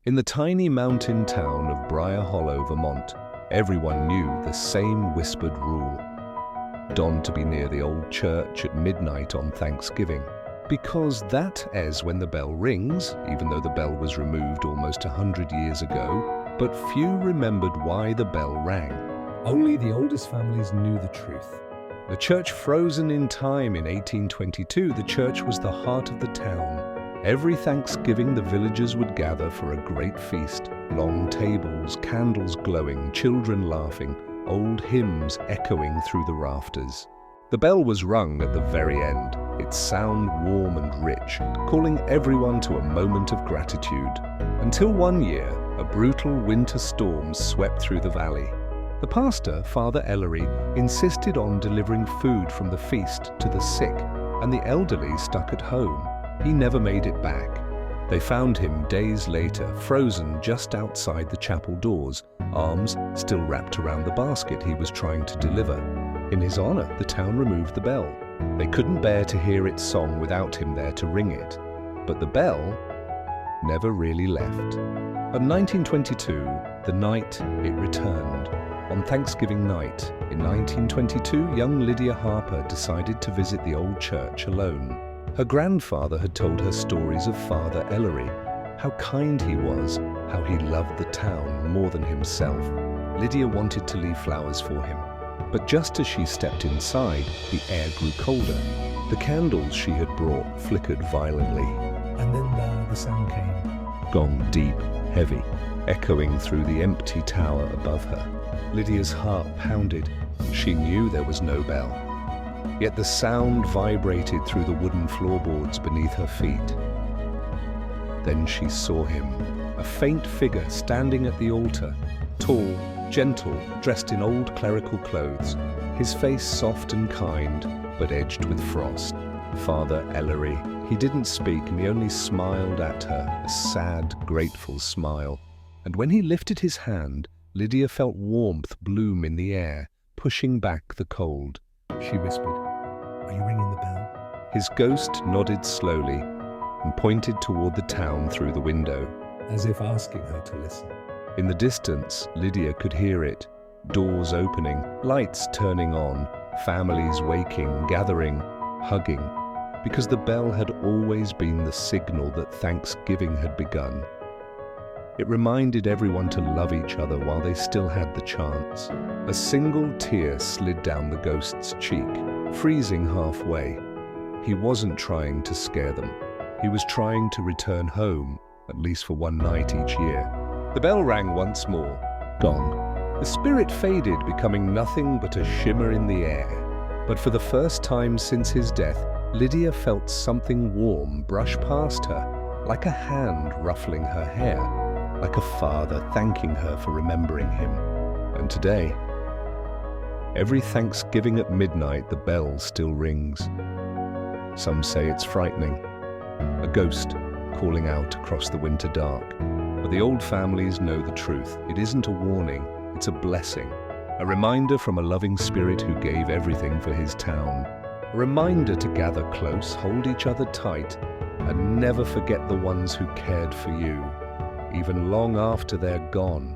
In the tiny mountain town of Briar Hollow, Vermont, everyone knew the same whispered rule: don to be near the old church at midnight on Thanksgiving, because that is when the bell rings, even though the bell was removed almost 100 years ago, but few remembered why the bell rang. Only the oldest families knew the truth. The church frozen in time in 1822, the church was the heart of the town. Every Thanksgiving, the villagers would gather for a great feast. Long tables, candles glowing, children laughing, old hymns echoing through the rafters. The bell was rung at the very end, its sound warm and rich, calling everyone to a moment of gratitude. Until one year, a brutal winter storm swept through the valley. The pastor, Father Eerie, insisted on delivering food from the feast to the sick, and the elderly stuck at home. He never made it back. They found him days later, frozen just outside the chapel doors, arms still wrapped around the basket he was trying to deliver. In his honor, the town removed the bell. They couldn't bear to hear its song without him there to ring it. But the bell never really left. In 1922, the night it returned. On Thanksgiving night in 1922, young Lydia Harper decided to visit the old church alone. Her grandfather had told her stories of Father Eerie, how kind he was, how he loved the town more than himself. Lydia wanted to leave flowers for him, but just as she stepped inside, the air grew colder. The candles she had brought flickered violently, and then the sound came. Gong, deep, heavy, echoing through the empty tower above her. Lydia's heart pounded. She knew there was no bell. Yet the sound vibrated through the wooden floorboards beneath her feet. Then she saw him, a faint figure standing at the altar, tall, gentle, dressed in old clerical clothes, his face soft and kind, but edged with frost. Father Eerie. He didn't speak, and he only smiled at her, a sad, grateful smile. And when he lifted his hand, Lydia felt warmth bloom in the air, pushing back the cold. She whispered, "Are you ringing the bell?" His ghost nodded slowly and pointed toward the town through the window, as if asking her to listen. In the distance, Lydia could hear it, doors opening, lights turning on, families waking, gathering, hugging, because the bell had always been the signal that Thanksgiving had begun. It reminded everyone to love each other while they still had the chance. A single tear slid down the ghost's cheek, freezing halfway. He wasn't trying to scare them. He was trying to return home, at least for one night each year. The bell rang once more. Gong. The spirit faded, becoming nothing but a shimmer in the air. But for the first time since his death, Lydia felt something warm brush past her, like a hand ruffling her hair, like a father thanking her for remembering him. And today, every Thanksgiving at midnight, the bell still rings. Some say it's frightening, a ghost calling out across the winter dark. But the old families know the truth. It isn't a warning, it's a blessing. A reminder from a loving spirit who gave everything for his town. A reminder to gather close, hold each other tight, and never forget the ones who cared for you, even long after they're gone.